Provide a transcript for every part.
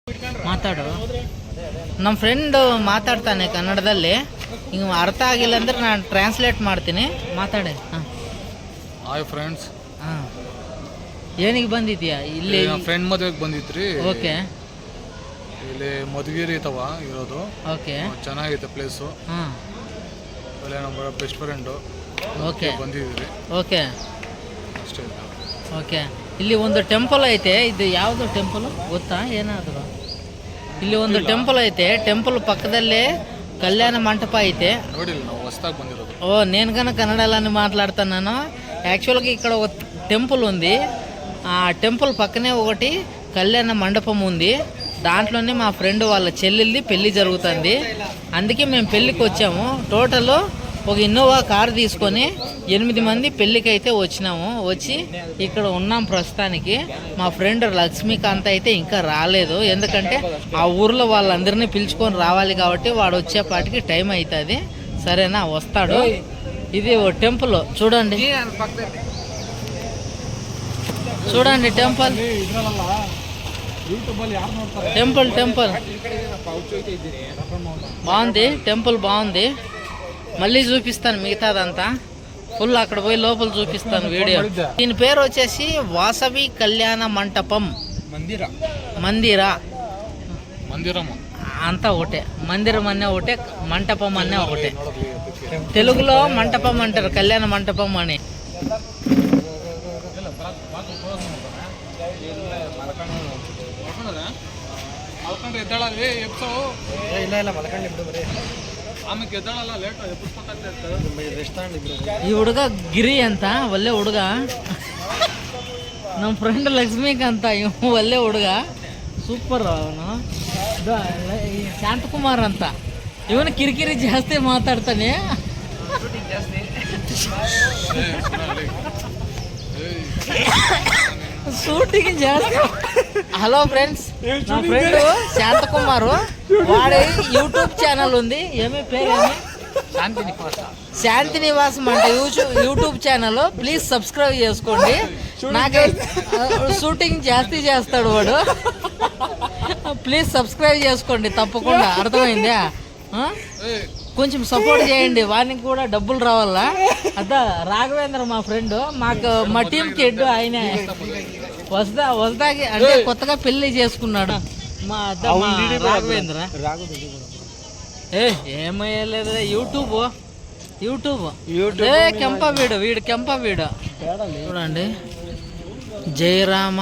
ಮಾತಾಡು. ನಮ್ಮ ಫ್ರೆಂಡ್ ಮಾತಾಡ್ತಾನೆ ಕನ್ನಡದಲ್ಲಿ. ಹಿಂಗೆ ಅರ್ಥ ಆಗಿಲ್ಲ ಅಂದ್ರೆ ನಾನು ಟ್ರಾನ್ಸ್ಲೇಟ್ ಮಾಡ್ತೀನಿ. ಮಾತಾಡೆ. Hi friends. ಹಾಂ, ಏನಿಗೆ ಬಂದಿದ್ಯಾ ಇಲ್ಲಿ? ಫ್ರೆಂಡ್ ಮದುವೆಗೆ ಬಂದಿದ್ರಿ. ಓಕೆ. ಇಲ್ಲಿ ಮಧುಗಿರಿ ತವ ಇರೋದು. ಓಕೆ, ಚೆನ್ನಾಗೈತೆ ಪ್ಲೇಸು. ಹಾಂ, ಒಳ್ಳೆ ನಮ್ಮ ಬೆಸ್ಟ್ ಫ್ರೆಂಡು. ಓಕೆ ಬಂದಿದ್ದೀರಿ ಓಕೆ ಅಷ್ಟೇ. ಓಕೆ. ಇಲ್ಲಿ ಒಂದು ಟೆಂಪಲ್ ಐತೆ. ಇದು ಯಾವುದು ಟೆಂಪಲ್ ಗೊತ್ತಾ ಏನಾದರೂ? ಇಲ್ಲಿ ಒಂದು ಟೆಂಪಲ್ ಐತೆ. ಟೆಂಪಲ್ ಪಕ್ಕದಲ್ಲೇ కళ్యాణ మంటప అయితే. ನೋಡಿಲ್ಲ, ನಾವು ಹೊಸದಾಗಿ ಬಂದಿರೋದು. నేను కన్నా కన్నడలోనే మాట్లాడుతున్నాను. యాక్చువల్గా ఇక్కడ ఒక టెంపుల్ ఉంది. ఆ టెంపుల్ పక్కనే ఒకటి కళ్యాణ మండపం ఉంది. దాంట్లోనే మా ఫ్రెండ్ వాళ్ళ చెల్లెల్ది పెళ్ళి జరుగుతుంది. అందుకే మేము పెళ్ళికి వచ్చాము. టోటల్ ఒక ఇన్నోవా కార్ తీసుకొని 8 మంది పెళ్ళికి అయితే వచ్చినాము. వచ్చి ఇక్కడ ఉన్నాం ప్రస్తుతానికి. మా ఫ్రెండ్ లక్ష్మీకాంత్ అయితే ఇంకా రాలేదు. ఎందుకంటే ఆ ఊర్లో వాళ్ళందరినీ పిలుచుకొని రావాలి కాబట్టి వాడు వచ్చేపాటికి టైం అవుతుంది. సరేనా, వస్తాడు. ఇది ఓ టెంపుల్ చూడండి. చూడండి టెంపుల్ టెంపుల్ టెంపుల్ బాగుంది. టెంపుల్ బాగుంది. మళ్ళీ చూపిస్తాను మిగతాదంతా. ఫుల్ అక్కడ పోయి లోపల చూపిస్తాను వీడియో. దీని పేరు వచ్చేసి వాసవి కళ్యాణ మంటపం. మందిరా అంతా ఒకటే. మందిరం అనే ఒకటే, మంటపం అనే ఒకటే. తెలుగులో మంటపం అంటారు, కళ్యాణ మంటపం అని. ಈ ಹುಡುಗ ಗಿರಿ ಅಂತ ಒಳ್ಳೆ ಹುಡುಗ. ನಮ್ಮ ಫ್ರೆಂಡ್ ಲಕ್ಷ್ಮೀಕಾಂತ ಇವ್ ಒಳ್ಳೆ ಹುಡುಗ, ಸೂಪರ್. ಅವನು ಶಾಂತಕುಮಾರ್ ಅಂತ. ಇವನು ಕಿರಿಕಿರಿ ಜಾಸ್ತಿ ಮಾತಾಡ್ತಾನೆ. షూటింగ్ చేస్తా. హలో ఫ్రెండ్స్, నా ఫ్రెండ్ శాంతకుమారు. వాడి యూట్యూబ్ ఛానల్ ఉంది. ఏమి పేరు? శాంతి నివాసం అంటే యూట్యూబ్ ఛానల్. ప్లీజ్ సబ్స్క్రైబ్ చేసుకోండి. నాకే షూటింగ్ జాస్తి చేస్తాడు వాడు. ప్లీజ్ సబ్స్క్రైబ్ చేసుకోండి తప్పకుండా. అర్థమైందా? కొంచెం సపోర్ట్ చేయండి. వానికి కూడా డబ్బులు రావాలా. అదా రాఘవేంద్ర మా ఫ్రెండ్. మా టీంకి హెడ్ ఆయన. వస్తాకి అంటే కొత్తగా పెళ్లి చేసుకున్నాడు మా రాఘవేంద్ర. ఏమయ్యలేదు. యూట్యూబ్ కెంపవీడు. వీడు కెంపవీడు. చూడండి, జయరామ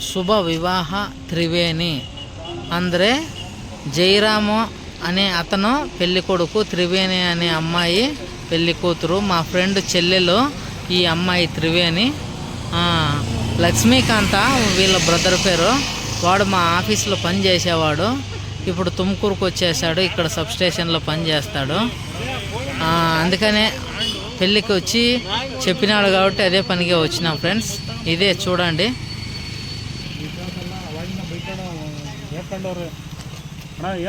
శుభ వివాహ త్రివేణి. అందరే జయరామ అనే అతను పెళ్లి కొడుకు, త్రివేణి అనే అమ్మాయి పెళ్లి కూతురు. మా ఫ్రెండ్ చెల్లెలు ఈ అమ్మాయి త్రివేణి. లక్ష్మీకాంత వీళ్ళ బ్రదర్ పేరు. వాడు మా ఆఫీస్లో పని చేసేవాడు. ఇప్పుడు తుమ్కూరుకు వచ్చేసాడు. ఇక్కడ సబ్స్టేషన్లో పని చేస్తాడు. అందుకనే పెళ్ళికి వచ్చి చెప్పినాడు కాబట్టి అదే పనిగా వచ్చినాం ఫ్రెండ్స్. ఇదే చూడండి.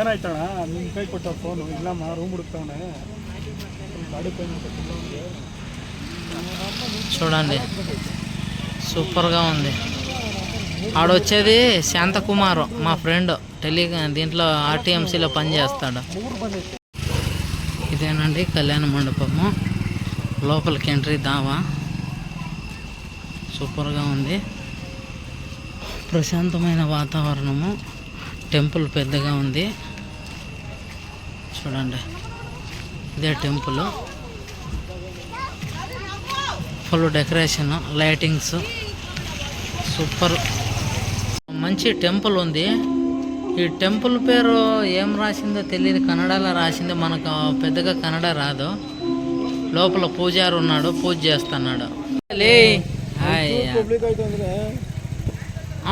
ಏನಾಯ್ತಣ್ಣ ನಿಮ್ಮ ಕೈ ಕೊಟ್ಟ ಫೋನು ಇಲ್ಲಮ್ಮ ರೂಮ್ ಹುಡುಕ್ತಾವಣೆ చూడండి, సూపర్గా ఉంది. ఆడొచ్చేది శాంతకుమారు మా ఫ్రెండ్. దీంట్లో ఆర్టీఎంసీలో పనిచేస్తాడు. ఇదేనండి కళ్యాణ మండపము. లోపలికి ఎంట్రీ దావా. సూపర్గా ఉంది. ప్రశాంతమైన వాతావరణము. టెంపుల్ పెద్దగా ఉంది. చూడండి, ఇదే temple. Full decoration, lightings, super. మంచి టెంపుల్ ఉంది. ఈ టెంపుల్ పేరు ఏం రాసిందో తెలియదు. కన్నడలో రాసింది. మనకు పెద్దగా కన్నడ రాదు. లోపల పూజారి ఉన్నాడు, పూజ చేస్తున్నాడు.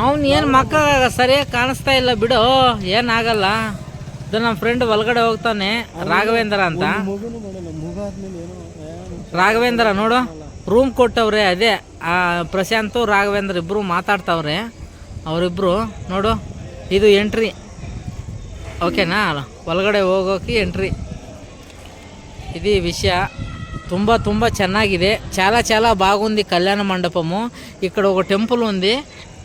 ಅವನು ಏನು ಮಕ್ಕ ಸರಿಯಾಗಿ ಕಾಣಿಸ್ತಾ ಇಲ್ಲ ಬಿಡು. ಏನಾಗಲ್ಲ. ಇದು ನಮ್ಮ ಫ್ರೆಂಡ್ ಒಳಗಡೆ ಹೋಗ್ತಾನೆ, ರಾಘವೇಂದ್ರ ಅಂತ. ರಾಘವೇಂದ್ರ ನೋಡು, ರೂಮ್ ಕೊಟ್ಟವ್ರೆ. ಅದೇ ಪ್ರಶಾಂತ್ ರಾಘವೇಂದ್ರ ಇಬ್ಬರು ಮಾತಾಡ್ತಾವ್ರೆ. ಅವರಿಬ್ಬರು ನೋಡು. ಇದು ಎಂಟ್ರಿ. ಓಕೆನಾ? ಒಳಗಡೆ ಹೋಗೋಕೆ ಎಂಟ್ರಿ. ఇది విషయ. ತುಂಬ ಚೆನ್ನಾಗಿದೆ. చాలా బాగుంది కళ్యాణ మండపము. ఇక్కడ ఒక టెంపుల్ ఉంది.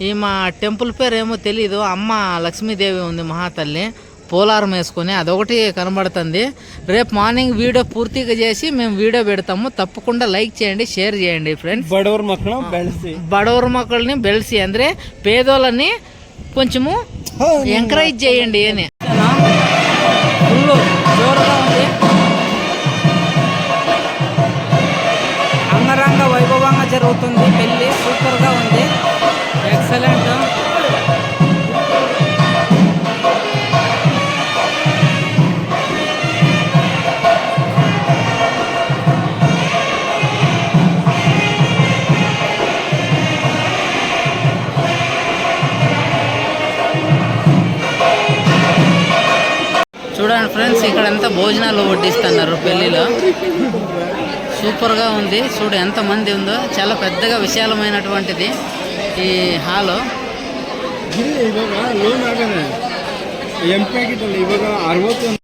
ఈ మా టెంపుల్ పేరు ఏమో తెలీదు. అమ్మ లక్ష్మీదేవి ఉంది మహాతల్లి, పోలారం వేసుకొని అదొకటి కనబడుతుంది. రేపు మార్నింగ్ వీడియో పూర్తిగా చేసి మేము వీడియో పెడతాము. తప్పకుండా లైక్ చేయండి, షేర్ చేయండి ఫ్రెండ్స్. బడవరు మక్కల్ని బెలిసి అంటే పేదోళ్ళని కొంచెము ఎంకరేజ్ చేయండి అని. ఫుల్ జోరుగా ఉంది, అంగరంగ వైభవంగా జరుగుతుంది పెళ్ళి. సూపర్గా ఉంది, ఎక్సలెంట్. చూడండి ఫ్రెండ్స్, ఇక్కడ ఎంత భోజనాలు వడ్డిస్తున్నారు పెళ్ళిలో. సూపర్గా ఉంది. చూడు ఎంతమంది ఉందో, చాలా పెద్దగా విశాలమైనటువంటిది ఈ హాలు. ಇವಾಗ ಲೋನ್ ಆಗನೆ ಎಂ ಪಿ ಆಗಿದ್ದಲ್ಲ, ಇವಾಗ 60